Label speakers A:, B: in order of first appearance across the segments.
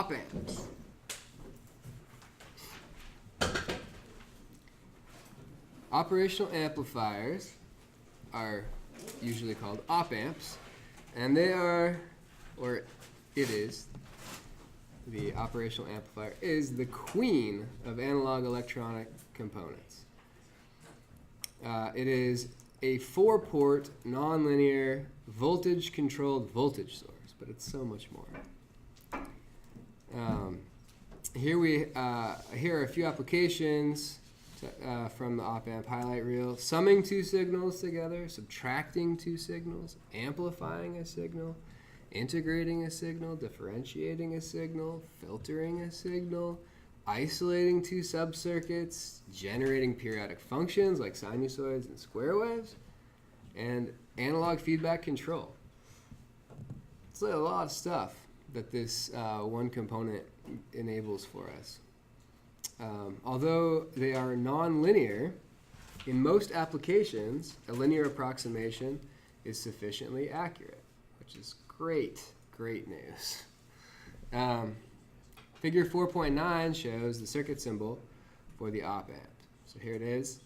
A: op amps. Operational amplifiers are usually called op amps, and they are, or it is, the operational amplifier is the queen of analog electronic components. It is a 4-port, nonlinear, voltage-controlled voltage source, but it's so much more. Here are a few applications from the op-amp highlight reel. Summing two signals together, subtracting two signals, amplifying a signal, integrating a signal, differentiating a signal, filtering a signal, isolating two subcircuits, generating periodic functions like sinusoids and square waves, and analog feedback control. It's like a lot of stuff that this one component enables for us. Although they are non-linear, in most applications, a linear approximation is sufficiently accurate, which is great news. Figure 4.9 shows the circuit symbol for the op amp. So here it is.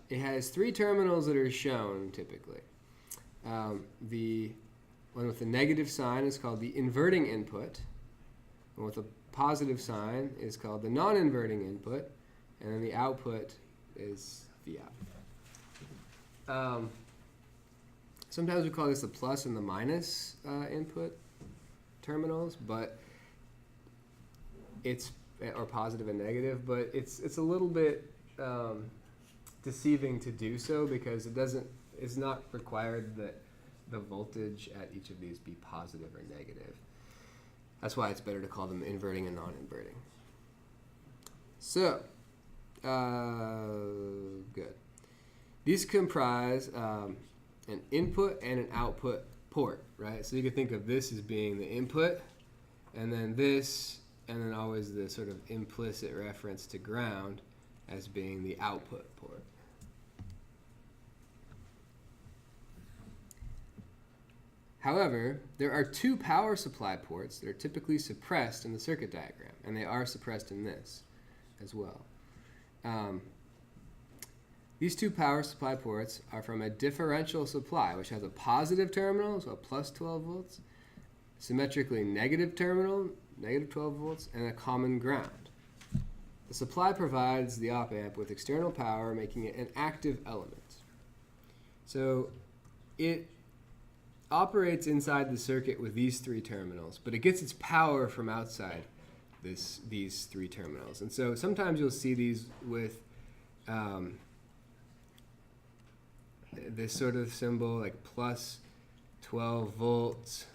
A: It has 3 terminals that are shown typically. The one with the negative sign is called the inverting input. One with a positive sign is called the non-inverting input. And then the output is the out. Sometimes we call this the plus and the minus input terminals, but it's, or positive and negative, but it's a little bit deceiving to do so because it's not required that the voltage at each of these be positive or negative. That's why it's better to call them inverting and non-inverting. So, good. These comprise an input and an output port, right? So you can think of this as being the input, and then this, and then always the sort of implicit reference to ground as being the output port. However, there are 2 power supply ports that are typically suppressed in the circuit diagram, and they are suppressed in this as well. These 2 power supply ports are from a differential supply, which has a positive terminal, so a plus 12 volts, symmetrically negative terminal, negative 12 volts, and a common ground. The supply provides the op amp with external power, making it an active element. So it operates inside the circuit with these 3 terminals, but it gets its power from outside these 3 terminals. And so sometimes you'll see these with this sort of symbol, like plus 12 volts,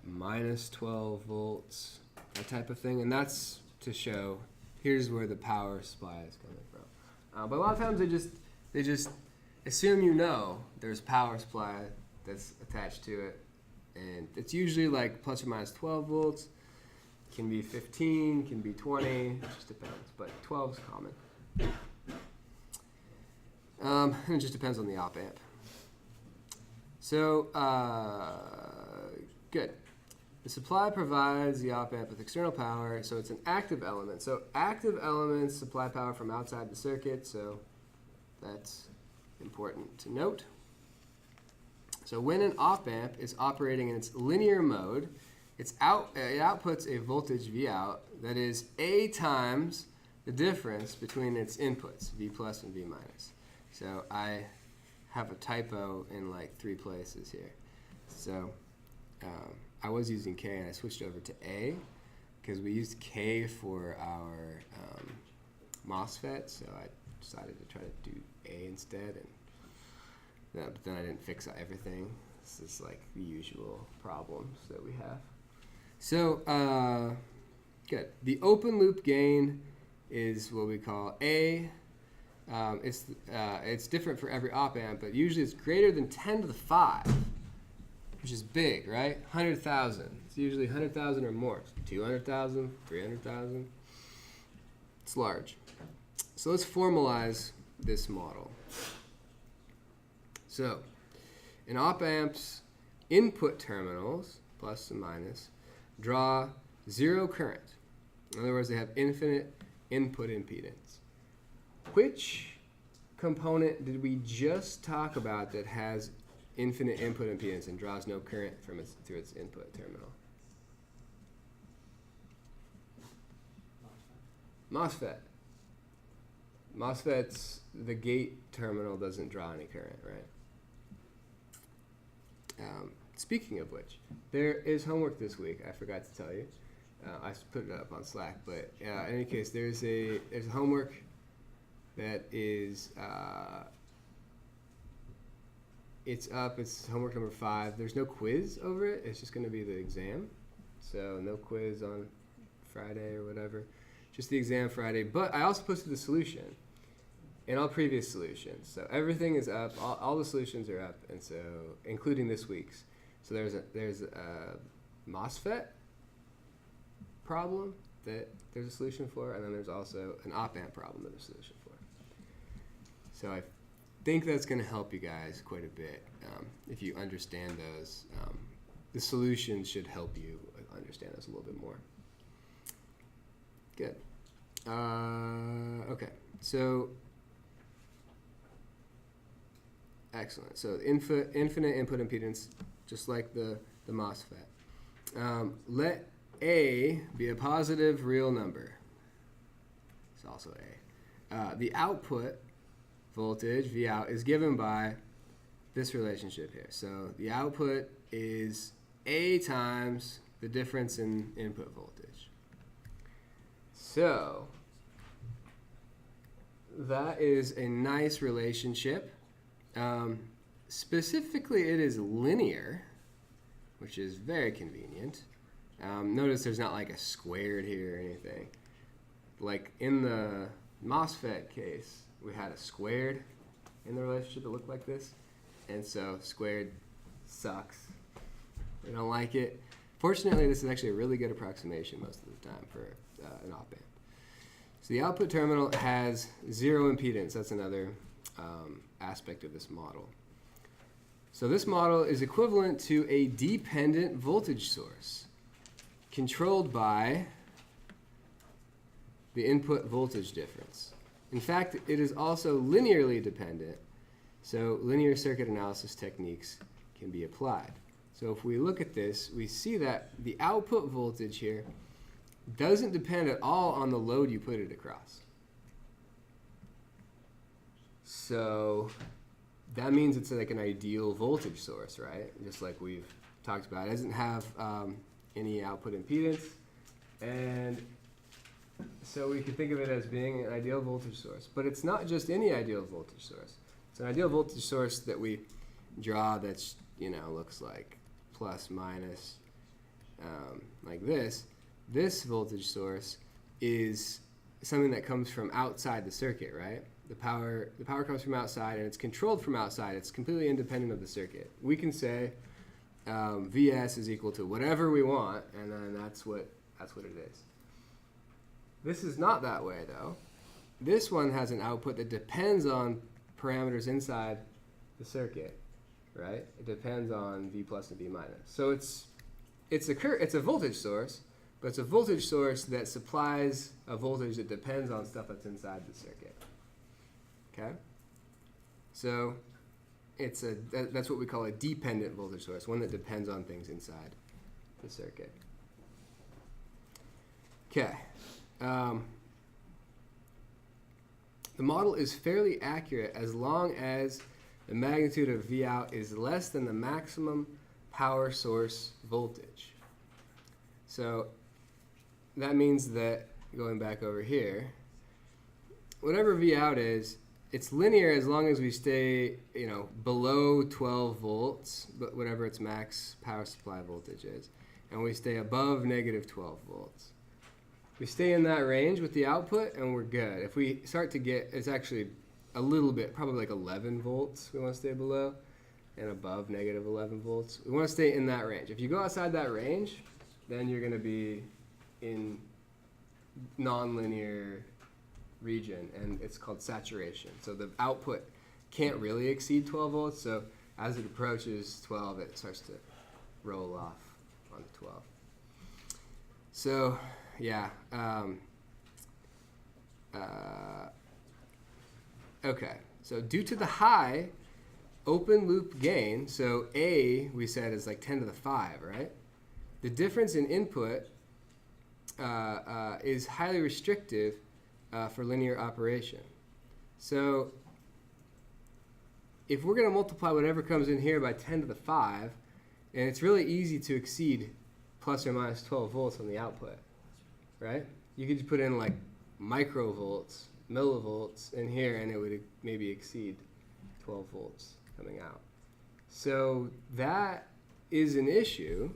A: minus 12 volts, that type of thing. And that's to show here's where the power supply is coming from. But a lot of times they just assume you know there's power supply that's attached to it, and it's usually like plus or minus 12 volts. Can be 15, can be 20, it just depends, but 12 is common. And it just depends on the op amp. So, good. The supply provides the op amp with external power, so it's an active element. So active elements supply power from outside the circuit, so that's important to note. So when an op amp is operating in its linear mode, it outputs a voltage V out that is A times the difference between its inputs, V plus and V minus. So I have a typo in like 3 places here. So I was using K and I switched over to A because we used K for our MOSFET, so I decided to try to do A instead, and but then I didn't fix everything. This is like the usual problems that we have. So, good. The open loop gain is what we call A. It's different for every op amp, but usually it's greater than 10 to the 5, which is big, right? 100,000. It's usually 100,000 or more. 200,000, 300,000. It's large. So let's formalize this model. So, in op amps, input terminals, plus and minus, draw zero current. In other words, they have infinite input impedance. Which component did we just talk about that has infinite input impedance and draws no current through its input terminal? MOSFET. MOSFET's, the gate terminal doesn't draw any current, right? Speaking of which, there is homework this week. I forgot to tell you. I put it up on Slack, but in any case, there's a homework that is it's up. It's homework number 5. There's no quiz over it. It's just going to be the exam. So no quiz on Friday or whatever. Just the exam Friday. But I also posted the solution in all previous solutions. So everything is up. All the solutions are up, and so including this week's. So there's a MOSFET problem that there's a solution for, and then there's also an op-amp problem that there's a solution for. So I think that's going to help you guys quite a bit if you understand those. The solution should help you understand those a little bit more. Good. Okay. So excellent. So infinite input impedance, just like the MOSFET. Let A be a positive real number. It's also A. The output voltage, V out, is given by this relationship here. So the output is A times the difference in input voltage. So that is a nice relationship. Specifically, it is linear, which is very convenient. Notice there's not like a squared here or anything. Like in the MOSFET case, we had a squared in the relationship that looked like this. And so squared sucks. We don't like it. Fortunately, this is actually a really good approximation most of the time for an op-amp. So the output terminal has zero impedance. That's another aspect of this model. So this model is equivalent to a dependent voltage source controlled by the input voltage difference. In fact, it is also linearly dependent, so linear circuit analysis techniques can be applied. So if we look at this, we see that the output voltage here doesn't depend at all on the load you put it across. So that means it's like an ideal voltage source, right? Just like we've talked about. It doesn't have any output impedance, and so we could think of it as being an ideal voltage source. But it's not just any ideal voltage source. It's an ideal voltage source that we draw that's, looks like plus, minus, like this. This voltage source is something that comes from outside the circuit, right? The power comes from outside, and it's controlled from outside. It's completely independent of the circuit. We can say Vs is equal to whatever we want, and then that's what it is. This is not that way, though. This one has an output that depends on parameters inside the circuit, right? It depends on V plus and V minus. So it's a voltage source, but it's a voltage source that supplies a voltage that depends on stuff that's inside the circuit. Okay? So that's what we call a dependent voltage source, one that depends on things inside the circuit. Okay. The model is fairly accurate as long as the magnitude of V out is less than the maximum power source voltage. So that means that, going back over here, whatever V out is, it's linear as long as we stay, below 12 volts, but whatever its max power supply voltage is, and we stay above negative 12 volts. We stay in that range with the output, and we're good. If we start to get, it's actually a little bit, probably like 11 volts we want to stay below, and above negative 11 volts. We want to stay in that range. If you go outside that range, then you're going to be in nonlinear region, and it's called saturation. So the output can't really exceed 12 volts, so as it approaches 12, it starts to roll off on 12. So, yeah. Okay, so due to the high open loop gain, so A we said is like 10 to the 5, right? The difference in input is highly restrictive for linear operation. So if we're going to multiply whatever comes in here by 10 to the 5, and it's really easy to exceed plus or minus 12 volts on the output, right? You could just put in like microvolts, millivolts in here, and it would maybe exceed 12 volts coming out. So that is an issue,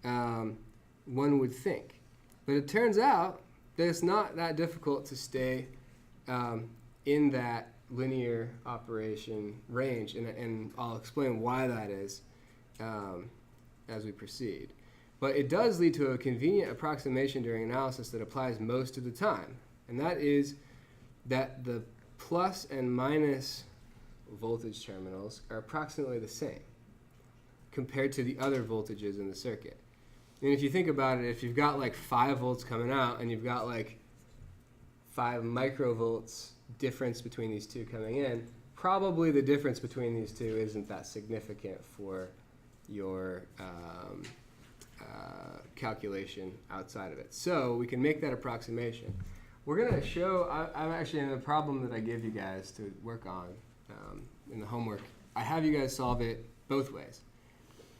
A: one would think. But it turns out that it's not that difficult to stay in that linear operation range, and I'll explain why that is as we proceed. But it does lead to a convenient approximation during analysis that applies most of the time, and that is that the plus and minus voltage terminals are approximately the same compared to the other voltages in the circuit. And if you think about it, if you've got like 5 volts coming out and you've got like 5 microvolts difference between these two coming in, probably the difference between these two isn't that significant for your calculation outside of it. So we can make that approximation. We're going to show, I'm actually in the problem that I give you guys to work on in the homework. I have you guys solve it both ways.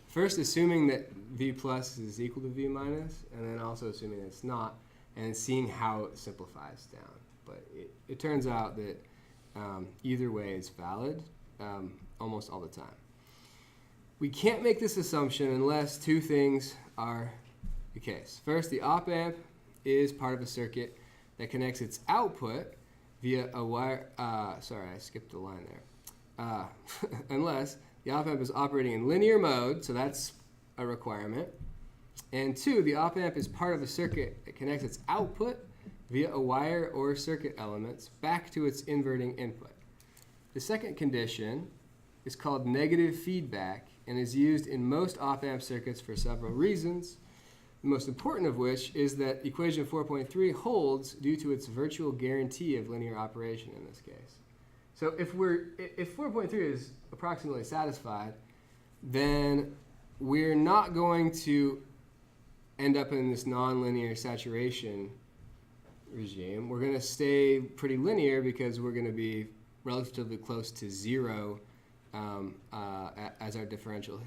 A: First, assuming that V plus is equal to V minus, and then also assuming that it's not, and seeing how it simplifies down. But it turns out that either way is valid almost all the time. We can't make this assumption unless two things are the case. First, the op-amp is part of a circuit that connects its output via a wire. Sorry, I skipped a line there. Unless the op-amp is operating in linear mode, so that's a requirement. And two, the op-amp is part of a circuit that connects its output via a wire or circuit elements back to its inverting input. The second condition is called negative feedback and is used in most op-amp circuits for several reasons, the most important of which is that equation 4.3 holds due to its virtual guarantee of linear operation in this case. So if 4.3 is approximately satisfied, then we're not going to end up in this nonlinear saturation regime. We're going to stay pretty linear because we're going to be relatively close to 0 as our differential,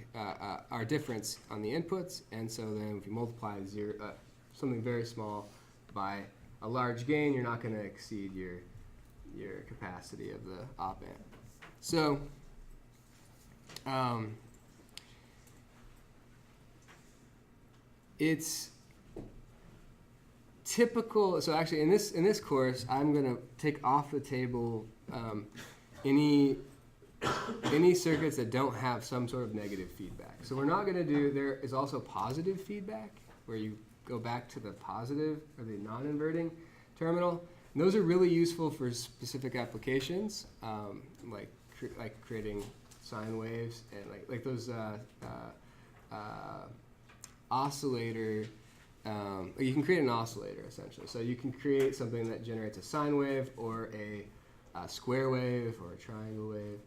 A: our difference on the inputs. And so then if you multiply something very small by a large gain, you're not going to exceed your capacity of the op-amp. So it's typical. So actually, in this course, I'm going to take off the table any circuits that don't have some sort of negative feedback. So we're not going to do. There is also positive feedback where you go back to the positive or the non-inverting terminal. And those are really useful for specific applications, like creating sine waves and like those oscillator. You can create an oscillator essentially. So you can create something that generates a sine wave or a square wave or a triangle wave.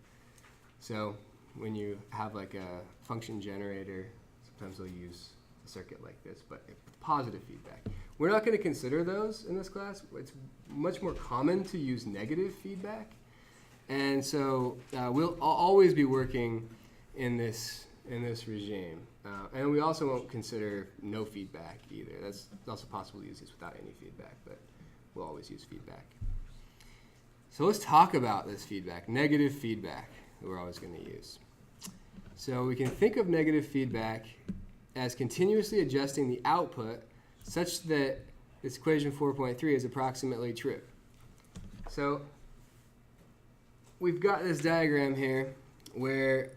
A: So when you have like a function generator, sometimes they'll use a circuit like this, but positive feedback. We're not going to consider those in this class. It's much more common to use negative feedback. And so we'll always be working in this regime. And we also won't consider no feedback either. It's also possible to use this without any feedback, but we'll always use feedback. So let's talk about this feedback, negative feedback that we're always going to use. So we can think of negative feedback as continuously adjusting the output such that this equation 4.3 is approximately true. So we've got this diagram here where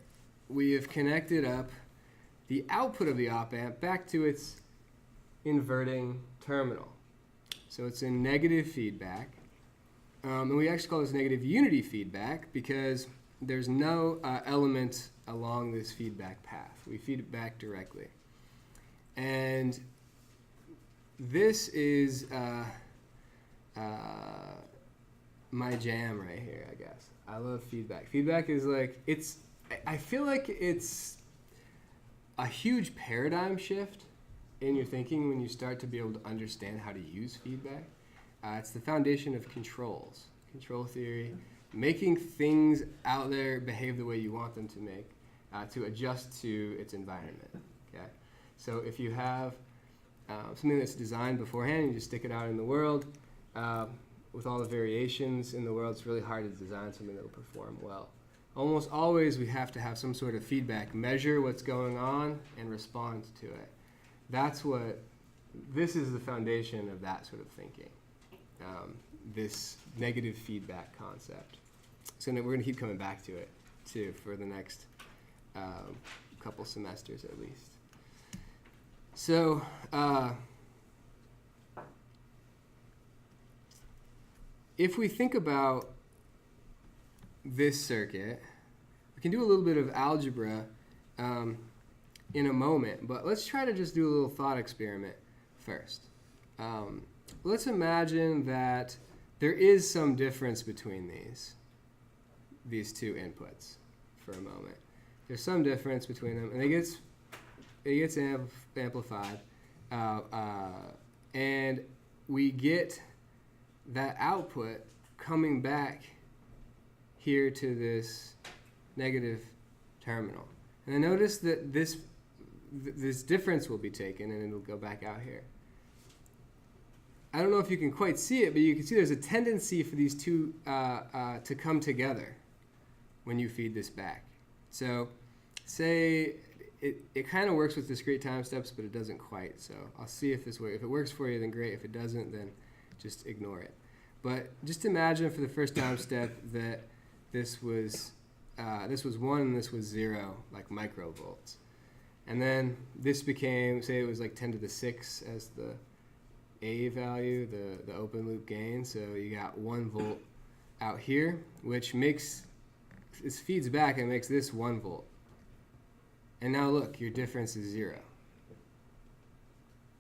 A: we have connected up the output of the op-amp back to its inverting terminal. So it's in negative feedback. And we actually call this negative unity feedback because there's no element along this feedback path. We feed it back directly. And this is my jam right here, I guess. I love feedback. Feedback is like, I feel like it's a huge paradigm shift in your thinking when you start to be able to understand how to use feedback. It's the foundation of controls, control theory, making things out there behave the way you want them to make, to adjust to its environment. Okay, so if you have something that's designed beforehand, you just stick it out in the world. With all the variations in the world, it's really hard to design something that will perform well. Almost always we have to have some sort of feedback, measure what's going on, and respond to it. This is the foundation of that sort of thinking, this negative feedback concept. So we're going to keep coming back to it, too, for the next couple semesters at least. So, if we think about this circuit, we can do a little bit of algebra in a moment, but let's try to just do a little thought experiment first. Let's imagine that there is some difference between these two inputs for a moment. There's some difference between them, and it gets amplified, and we get that output coming back here to this negative terminal. And then notice that this difference will be taken and it'll go back out here. I don't know if you can quite see it, but you can see there's a tendency for these two to come together when you feed this back. So say it kind of works with discrete time steps, but it doesn't quite. So I'll see if this works. If it works for you, then great. If it doesn't, then just ignore it. But just imagine for the first time step that this was 1 and this was 0, like microvolts. And then this became, say it was like 10 to the 6 as the A value, the open loop gain. So you got 1 volt out here, which this feeds back and makes this 1 volt. And now look, your difference is 0.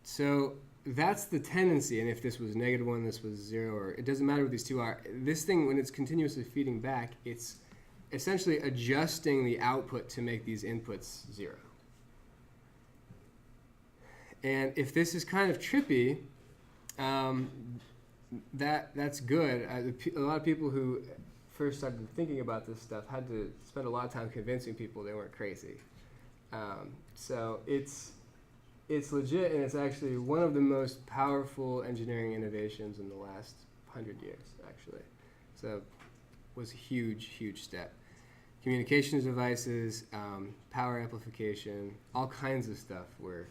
A: So that's the tendency, and if this was -1, this was 0, or it doesn't matter what these two are. This thing, when it's continuously feeding back, it's essentially adjusting the output to make these inputs 0. And if this is kind of trippy, that's good. A lot of people who first started thinking about this stuff had to spend a lot of time convincing people they weren't crazy. So it's legit, and it's actually one of the most powerful engineering innovations in the last 100 years, actually. So it was a huge, huge step. Communications devices, power amplification, all kinds of stuff were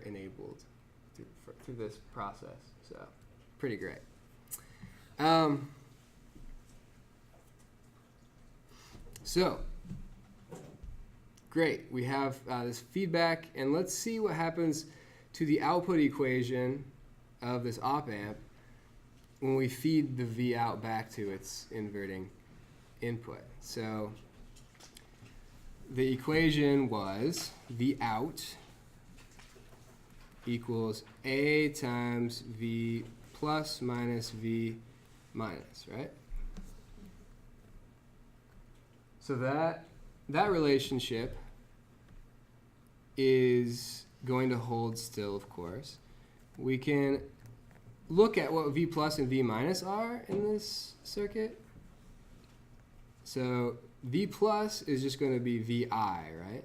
A: enabled through this process. So pretty great. So great, we have this feedback, and let's see what happens to the output equation of this op-amp when we feed the V out back to its inverting input. So the equation was V out equals A times V plus minus V minus, right? So that relationship is going to hold still, of course. We can look at what V plus and V minus are in this circuit. So V plus is just going to be VI, right?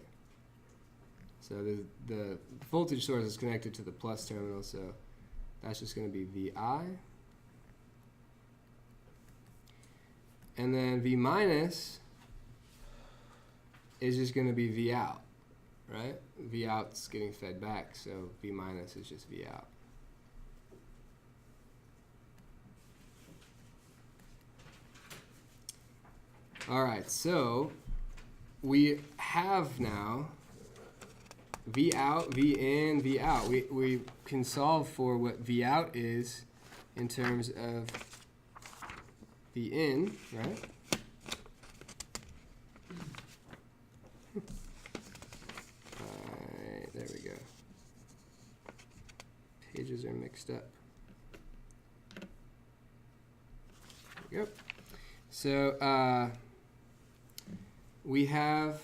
A: So the voltage source is connected to the plus terminal, so that's just going to be VI. And then V minus is just going to be V out, right? V out's getting fed back, so V minus is just V out. All right, so we have now V out, V in, V out. We can solve for what V out is in terms of V in, right? There we go. step. There we go. So we have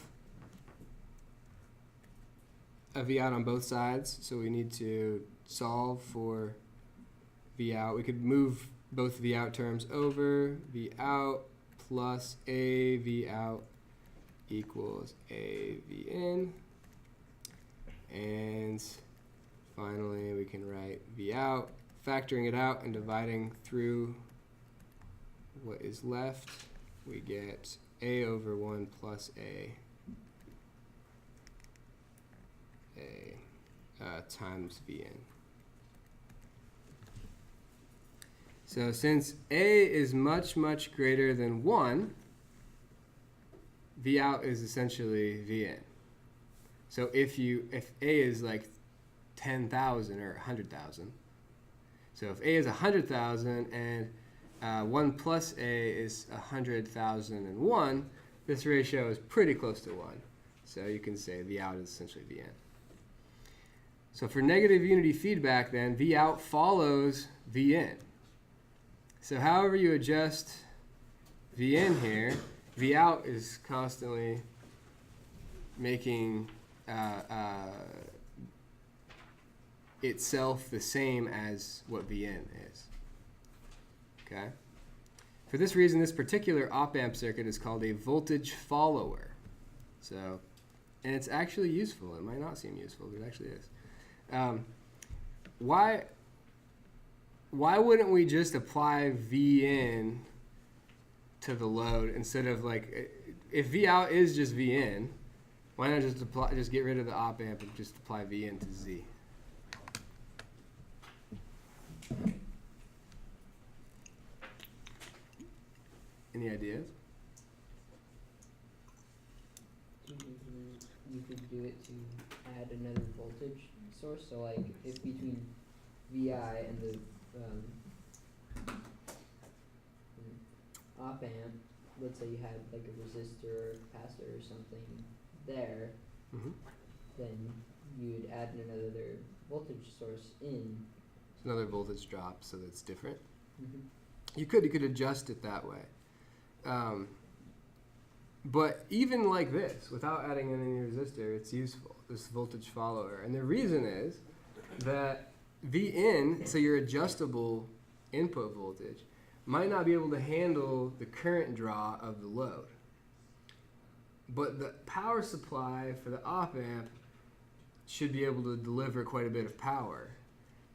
A: a V out on both sides, so we need to solve for V out. We could move both V out terms over. V out plus A V out equals A V in. And finally, we can write V out, factoring it out and dividing through what is left. We get A over 1 plus A times V in. So since A is much, much greater than 1, V out is essentially V in. So if A is like 10,000 or 100,000, so if A is 100,000 and 1 plus A is 100,001, this ratio is pretty close to 1. So you can say V out is essentially V in. So for negative unity feedback then, V out follows V in. So however you adjust V in here, V out is constantly making itself the same as what V in is. Okay? For this reason, this particular op-amp circuit is called a voltage follower. So, and it's actually useful. It might not seem useful, but it actually is. Why wouldn't we just apply V in to the load instead of like, if V out is just V in, why not just get rid of the op amp and just apply V in to Z? Any ideas?
B: You could do it to add another voltage source. So like if between VI and the op amp, let's say you had like a resistor or capacitor or something there, then you'd add another voltage source in.
A: It's another voltage drop, so that's different. You could adjust it that way. But even like this, without adding in any resistor, it's useful, this voltage follower. And the reason is that V in, so your adjustable input voltage, might not be able to handle the current draw of the load. But the power supply for the op amp should be able to deliver quite a bit of power.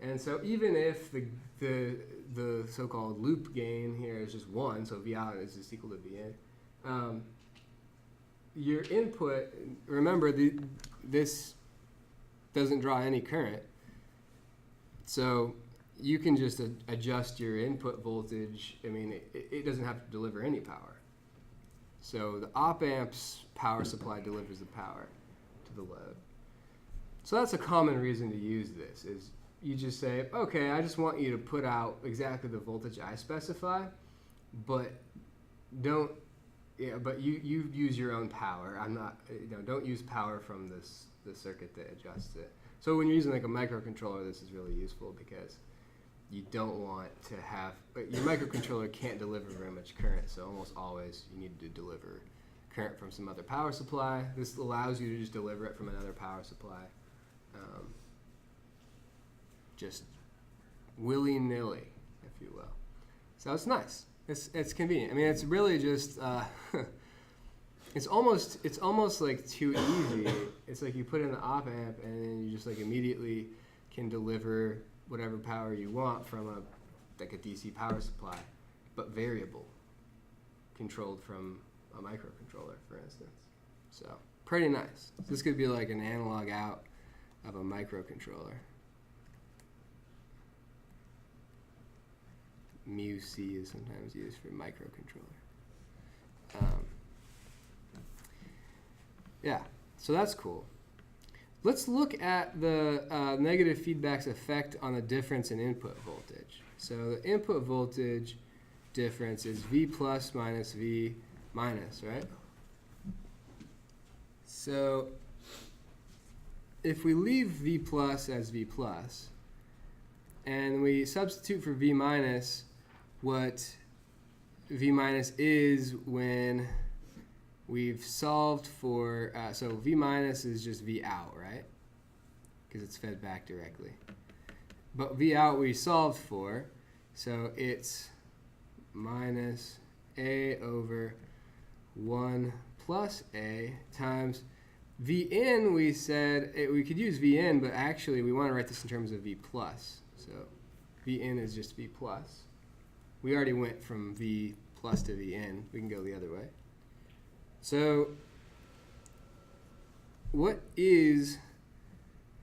A: And so even if the so-called loop gain here is just 1, so V out is just equal to V in, your input, remember this doesn't draw any current, so you can just adjust your input voltage. I mean, it doesn't have to deliver any power. So the op amp's power supply delivers the power to the load. So that's a common reason to use this, is you just say, okay, I just want you to put out exactly the voltage I specify, but don't, but you use your own power. I'm not, don't use power from the circuit that adjusts it. So when you're using like a microcontroller, this is really useful because you don't want to have, your microcontroller can't deliver very much current, so almost always you need to deliver current from some other power supply. This allows you to just deliver it from another power supply, just willy-nilly, if you will. So it's nice. It's convenient. I mean, it's really just it's almost like too easy. It's like you put in the op amp and then you just like immediately can deliver whatever power you want from a DC power supply, but variable, controlled from a microcontroller, for instance. So pretty nice. So this could be like an analog out of a microcontroller. Mu-C is sometimes used for microcontroller. Yeah, so that's cool. Let's look at the negative feedback's effect on the difference in input voltage. So the input voltage difference is V plus minus V minus, right? So if we leave V plus as V plus, and we substitute for V minus what V minus is when we've solved for, so V minus is just V out, right? Because it's fed back directly. But V out we solved for, so it's minus A over 1 plus A times V in. We said we could use V in, but actually we want to write this in terms of V plus. So V in is just V plus. We already went from V plus to V in. We can go the other way. So what is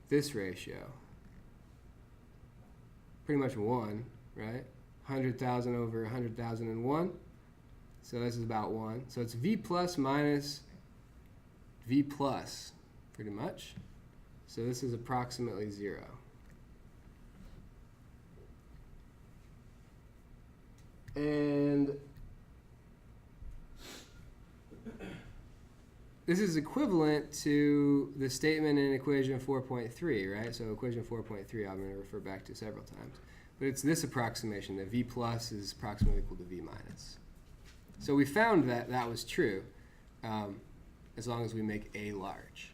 A: this ratio? Pretty much 1, right? 100,000 over 100,001. So this is about 1. So it's V plus minus V plus, pretty much. So this is approximately 0. And this is equivalent to the statement in equation 4.3, right? So equation 4.3 I'm going to refer back to several times. But it's this approximation, that V plus is approximately equal to V minus. So we found that that was true as long as we make A large.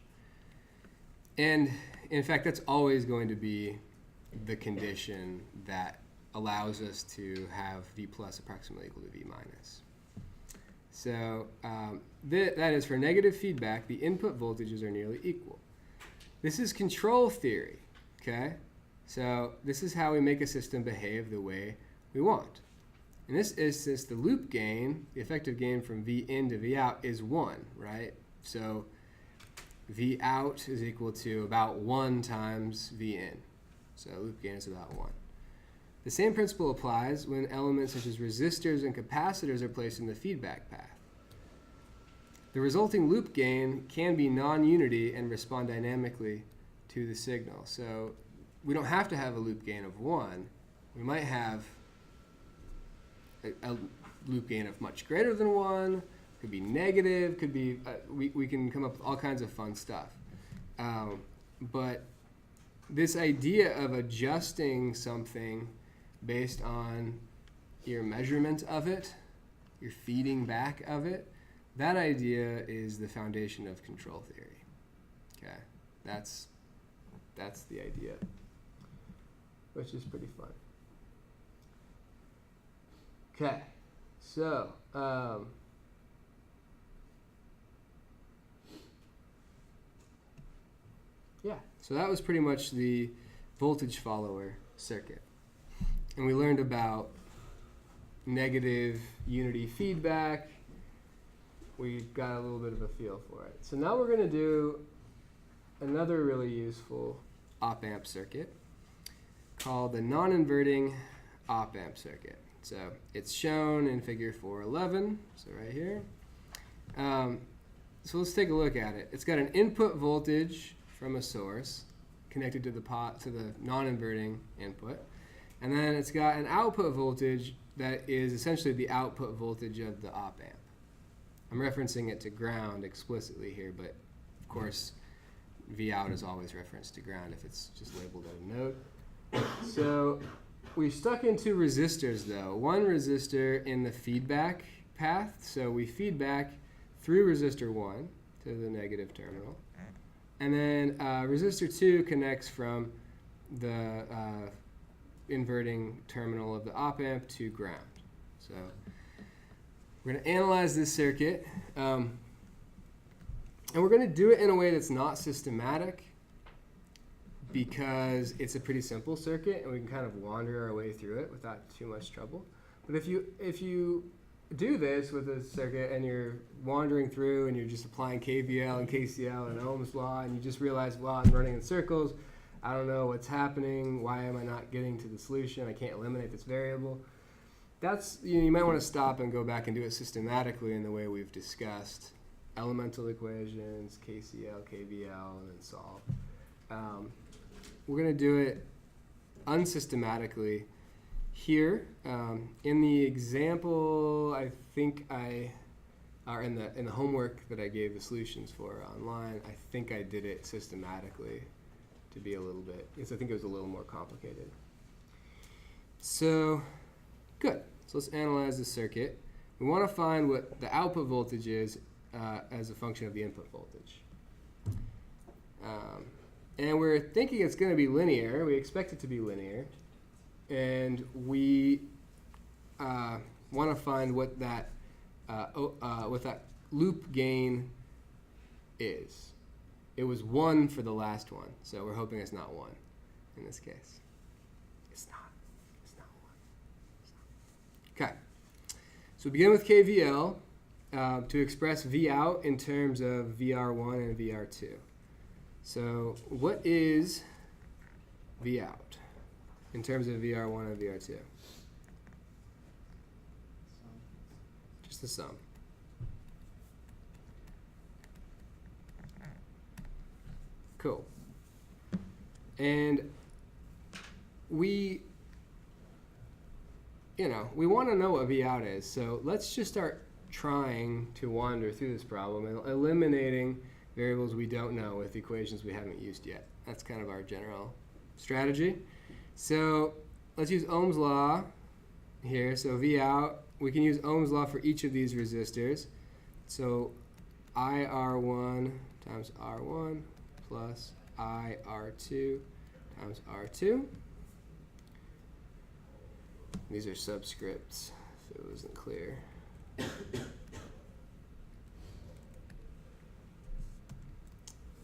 A: And in fact, that's always going to be the condition that allows us to have V plus approximately equal to V minus. So that is for negative feedback, the input voltages are nearly equal. This is control theory, okay? So this is how we make a system behave the way we want. In this instance, the loop gain, the effective gain from V in to V out is 1, right? So V out is equal to about 1 times V in. So loop gain is about 1. The same principle applies when elements such as resistors and capacitors are placed in the feedback path. The resulting loop gain can be non-unity and respond dynamically to the signal. So we don't have to have a loop gain of 1. We might have a loop gain of much greater than 1. Could be negative. Could be we can come up with all kinds of fun stuff. But this idea of adjusting something based on your measurement of it, your feeding back of it, that idea is the foundation of control theory. Okay, that's the idea, which is pretty fun. Okay, so yeah, so that was pretty much the voltage follower circuit. And we learned about negative unity feedback. We got a little bit of a feel for it. So now we're going to do another really useful op-amp circuit called the non-inverting op-amp circuit. So it's shown in figure 411, so right here. So let's take a look at it. It's got an input voltage from a source connected to the non-inverting input. And then it's got an output voltage that is essentially the output voltage of the op-amp. I'm referencing it to ground explicitly here, but of course V out is always referenced to ground if it's just labeled at a node. So we stuck in 2 resistors though. One resistor in the feedback path, so we feed back through resistor 1 to the negative terminal. And then resistor 2 connects from the inverting terminal of the op-amp to ground. So we're going to analyze this circuit, and we're going to do it in a way that's not systematic because it's a pretty simple circuit and we can kind of wander our way through it without too much trouble. But if you do this with a circuit and you're wandering through and you're just applying KVL and KCL and Ohm's law and you just realize, well, I'm running in circles, I don't know what's happening, why am I not getting to the solution, I can't eliminate this variable. You might want to stop and go back and do it systematically in the way we've discussed. Elemental equations, KCL, KVL, and then solve. We're going to do it unsystematically here. In the example, I think or in the homework that I gave the solutions for online, I think I did it systematically to be a little bit, because I think it was a little more complicated. So, good. So let's analyze the circuit. We want to find what the output voltage is as a function of the input voltage. And we're thinking it's going to be linear. We expect it to be linear. And we want to find what that loop gain is. It was 1 for the last one, so we're hoping it's not 1 in this case. It's not. It's not 1. It's not. Okay. So we begin with KVL to express V out in terms of VR1 and VR2. So what is V out in terms of VR1 and VR2? Just the sum. Cool. And we want to know what V out is. So let's just start trying to wander through this problem and eliminating variables we don't know with equations we haven't used yet. That's kind of our general strategy. So let's use Ohm's law here. So V out, we can use Ohm's law for each of these resistors. So IR1 times R1 plus IR2 times R2. These are subscripts, if it wasn't clear.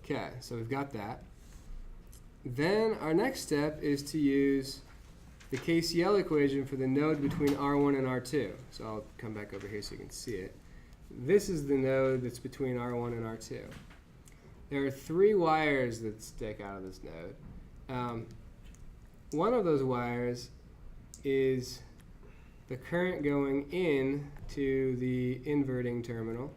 A: Okay, so we've got that. Then our next step is to use the KCL equation for the node between R1 and R2. So I'll come back over here so you can see it. This is the node that's between R1 and R2. There are 3 wires that stick out of this node. One of those wires is the current going in to the inverting terminal.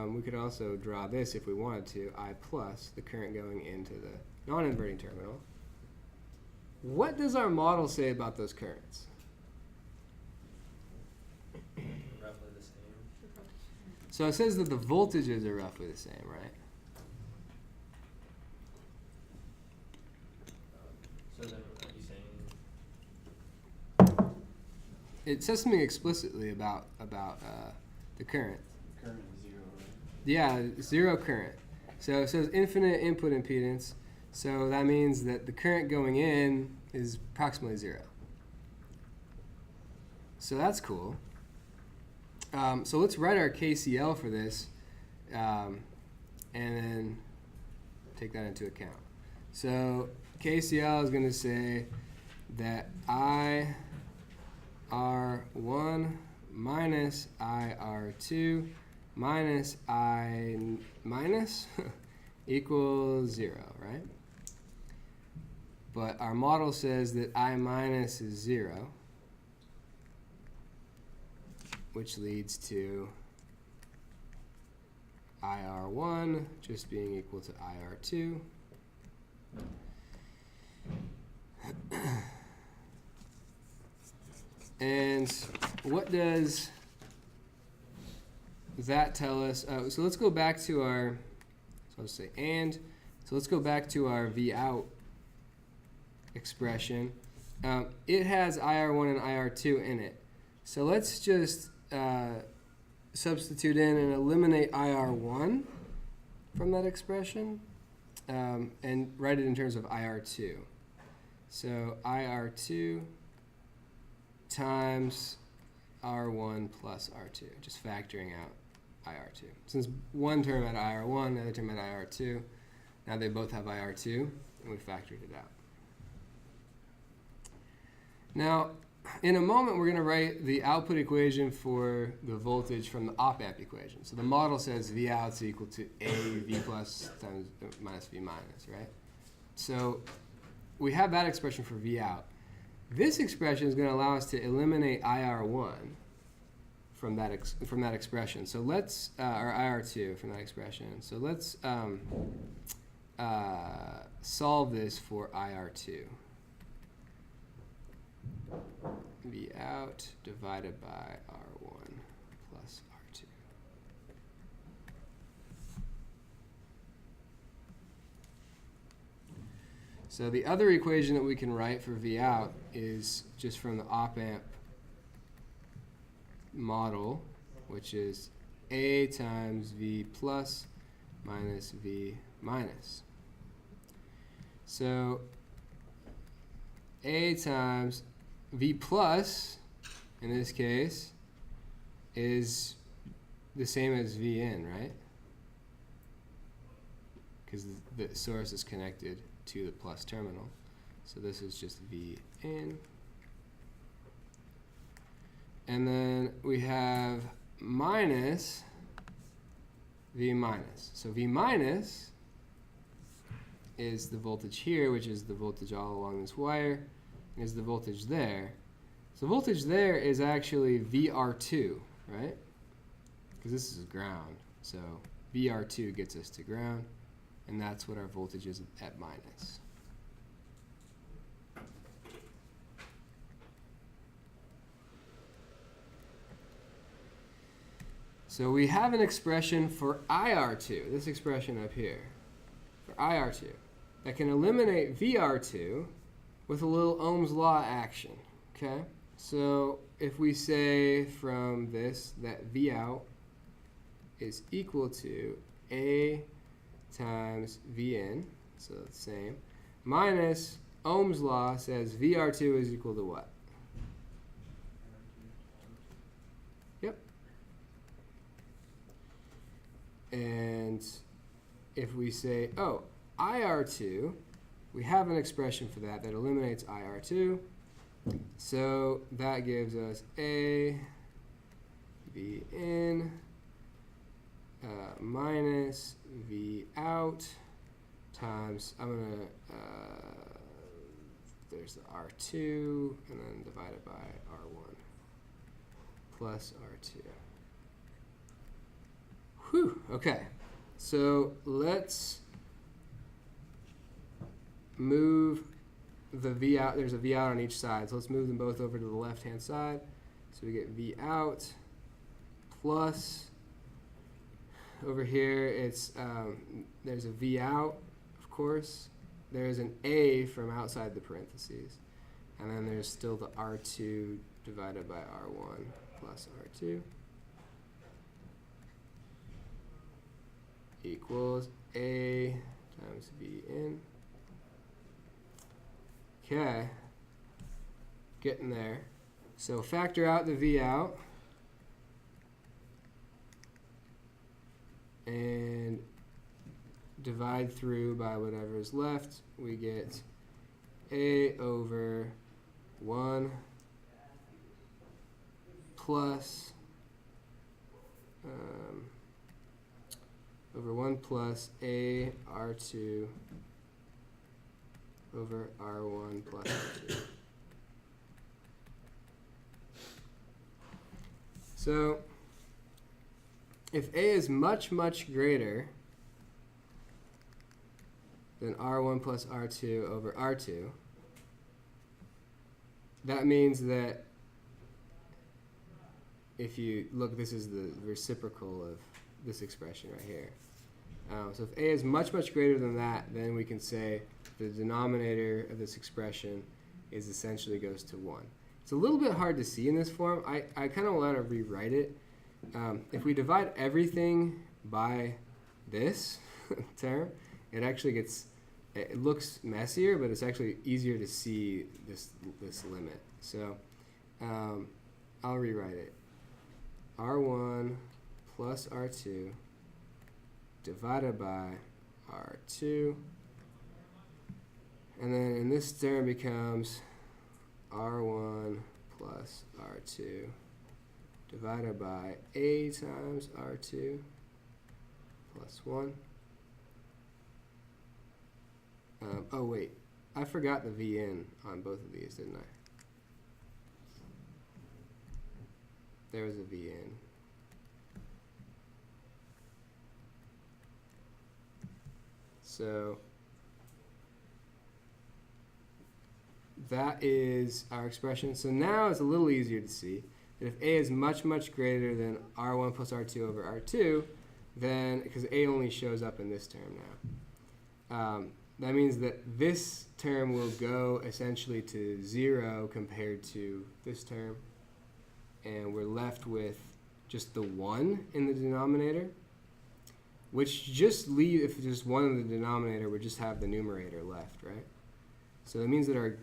A: We could also draw this if we wanted to, I plus, the current going into the non-inverting terminal. What does our model say about those currents?
C: Roughly the same.
A: So it says that the voltages are roughly the same, right?
C: So then are you saying
A: It says something explicitly about the current.
C: current is 0, right?
A: Yeah, 0 current. So it says infinite input impedance. So that means that the current going in is approximately 0. So that's cool. So let's write our KCL for this and then take that into account. So KCL is going to say that IR1 minus IR2 minus I minus equals 0, right? But our model says that I minus is 0, which leads to IR1 just being equal to IR2. And what does that tell us? So let's go back to our, so let's say so let's go back to our V out expression. It has IR1 and IR2 in it. So let's just substitute in and eliminate IR1 from that expression and write it in terms of IR2. So IR2 times R1 plus R2, just factoring out IR2. Since one term had IR1, the other term had IR2, now they both have IR2, and we factored it out. Now, in a moment, we're going to write the output equation for the voltage from the op-amp equation. So the model says V out is equal to A V plus times minus V minus, right? So we have that expression for V out. This expression is going to allow us to eliminate IR1 from that expression. So let's, or IR2 from that expression. So let's solve this for IR2. V out divided by R1 plus R2. So the other equation that we can write for V out is just from the op-amp model, which is A times V plus minus V minus. So A times V plus, in this case, is the same as V in, right? Because the source is connected to the plus terminal. So this is just V in. And then we have minus V minus. So V minus is the voltage here, which is the voltage all along this wire, and is the voltage there. So voltage there is actually VR2, right? Because this is ground. So VR2 gets us to ground, and that's what our voltage is at minus. So we have an expression for IR2, this expression up here, for IR2, that can eliminate VR2 with a little Ohm's law action, okay? So if we say from this that V out is equal to A times V in, so it's the same, minus Ohm's law says VR2 is equal to what? Yep. And if we say, oh, IR2, we have an expression for that that eliminates IR2. So that gives us A V in minus V out times, I'm going to, there's the R2, and then divided by R1 plus R2. Whew, okay. So let's move the V out. There's a V out on each side. So let's move them both over to the left-hand side. So we get V out plus, over here it's, there's a V out, of course. There's an A from outside the parentheses. And then there's still the R2 divided by R1 plus R2. Equals A times V in. Okay, getting there. So factor out the V out and divide through by whatever is left. We get A over 1 plus over 1 plus A R2 over R1 plus R2. So if A is much, much greater than R1 plus R2 over R2, that means that if you look, this is the reciprocal of this expression right here. So if A is much, much greater than that, then we can say the denominator of this expression is essentially goes to 1. It's a little bit hard to see in this form. I kind of want to rewrite it. If we divide everything by this term, it actually gets, it looks messier, but it's actually easier to see this limit. So I'll rewrite it. R1 plus R2 divided by R2, and then in this term becomes R1 plus R2 divided by A times R2 plus 1. Oh wait, I forgot the V in on both of these, didn't I? There was a V in. So that is our expression. So now it's a little easier to see that if A is much, much greater than R1 plus R2 over R2, then, because A only shows up in this term now, that means that this term will go essentially to 0 compared to this term. And we're left with just the 1 in the denominator, which just leave, if there's 1 in the denominator, we just have the numerator left, right? So that means that our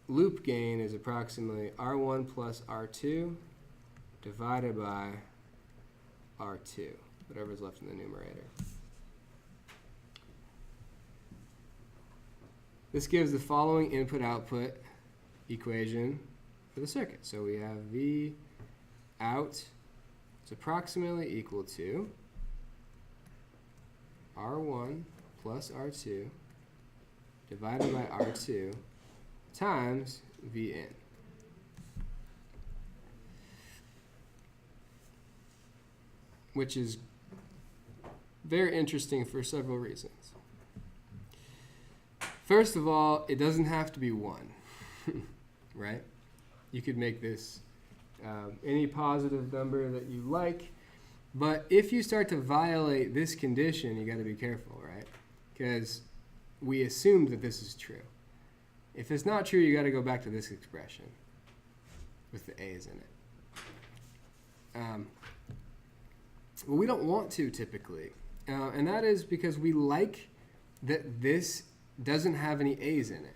A: loop gain is approximately R1 plus R2 divided by R2, whatever's left in the numerator. This gives the following input-output equation for the circuit. So we have V out is approximately equal to R1 plus R2 divided by R2 times V in. Which is very interesting for several reasons. First of all, it doesn't have to be 1, right? You could make this any positive number that you like, but if you start to violate this condition, you got to be careful, right? Because we assumed that this is true. If it's not true, you got to go back to this expression with the a's in it. Well, we don't want to typically, and that is because we like that this doesn't have any a's in it.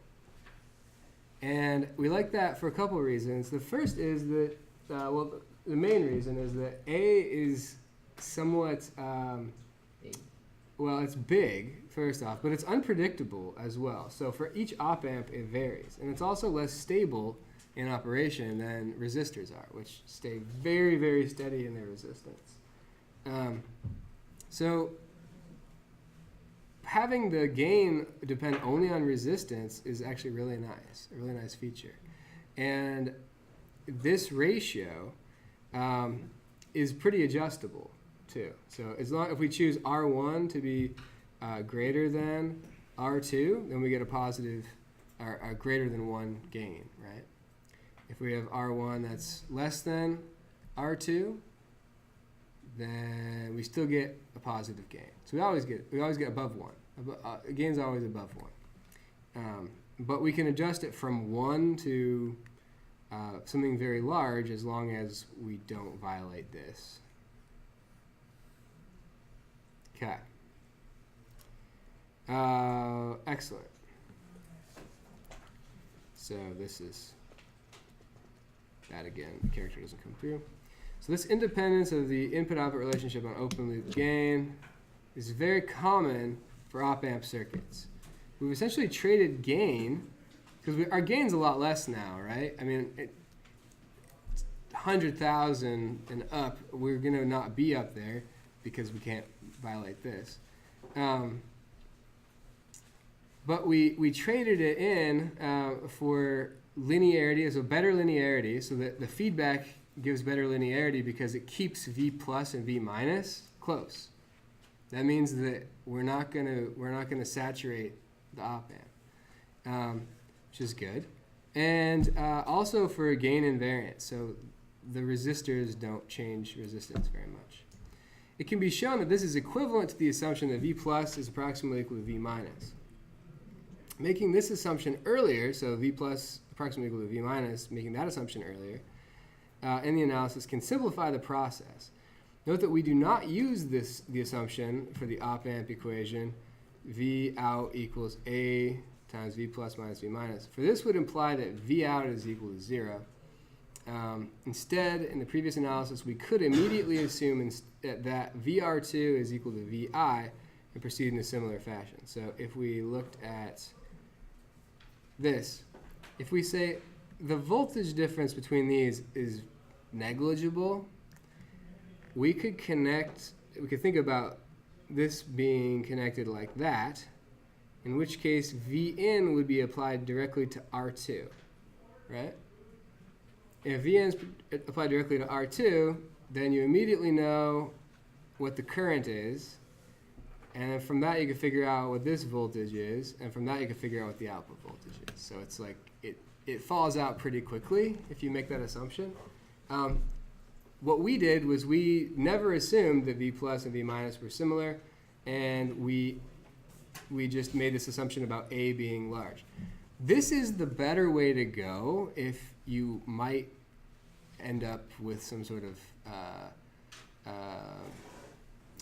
A: And we like that for a couple of reasons. The first is that, well, the main reason is that A is somewhat, well, it's big, first off, but it's unpredictable as well. So for each op-amp, it varies. And it's also less stable in operation than resistors are, which stay very, very steady in their resistance. So having the gain depend only on resistance is actually really nice, a really nice feature. And this ratio is pretty adjustable too. So as long if we choose R1 to be greater than R2, then we get a positive or a greater than 1 gain, right? If we have R1 that's less than R2, then we still get a positive gain. So we always get above 1. Gain's always above 1. But we can adjust it from 1 to something very large as long as we don't violate this. Okay. Excellent. So this is that again. The character doesn't come through. So this independence of the input-output relationship on open loop gain is very common for op-amp circuits. We've essentially traded gain, because our gain's a lot less now, right? I mean, 100,000 and up, we're going to not be up there because we can't violate this. But we traded it in for linearity, so better linearity, so that the feedback gives better linearity because it keeps V plus and V minus close. That means that we're not gonna saturate the op-amp, which is good, and also for gain invariance. So the resistors don't change resistance very much. It can be shown that this is equivalent to the assumption that V plus is approximately equal to V minus. Making this assumption earlier, so V plus approximately equal to V minus, making that assumption earlier in the analysis can simplify the process. Note that we do not use the assumption for the op-amp equation, V out equals A times V plus minus V minus. For this would imply that V out is equal to 0. Instead, in the previous analysis, we could immediately assume that VR2 is equal to VI and proceed in a similar fashion. So if we looked at this, if we say the voltage difference between these is negligible, we could think about this being connected like that, in which case V in would be applied directly to R2, right? If V in is applied directly to R2, then you immediately know what the current is, and then from that you can figure out what this voltage is, and from that you can figure out what the output voltage is. So it's like it falls out pretty quickly if you make that assumption. What we did was we never assumed that V plus and V minus were similar, and we we just made this assumption about A being large. This is the better way to go if you might end up with some sort of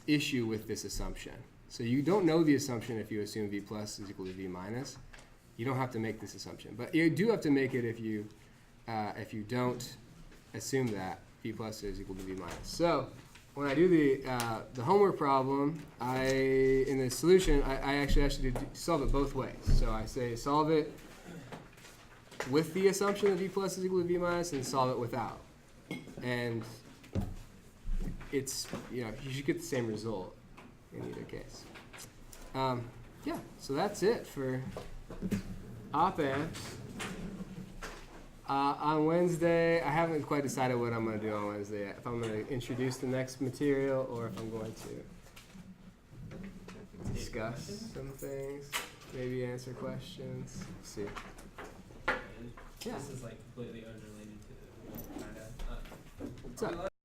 A: issue with this assumption. So you don't know the assumption if you assume V plus is equal to V minus. You don't have to make this assumption, but you do have to make it if you don't assume that V plus is equal to V minus. So when I do the homework problem, in the solution, I actually ask you to solve it both ways. So I say solve it with the assumption that V plus is equal to V minus, and solve it without. And it's, you should get the same result in either case. Yeah, so that's it for op amps. On Wednesday, I haven't quite decided what I'm going to do on Wednesday yet. If I'm going to introduce the next material or if I'm going to discuss some things, maybe answer questions. We'll see. Yeah.
C: This is like completely unrelated to the kind of.
A: What's up?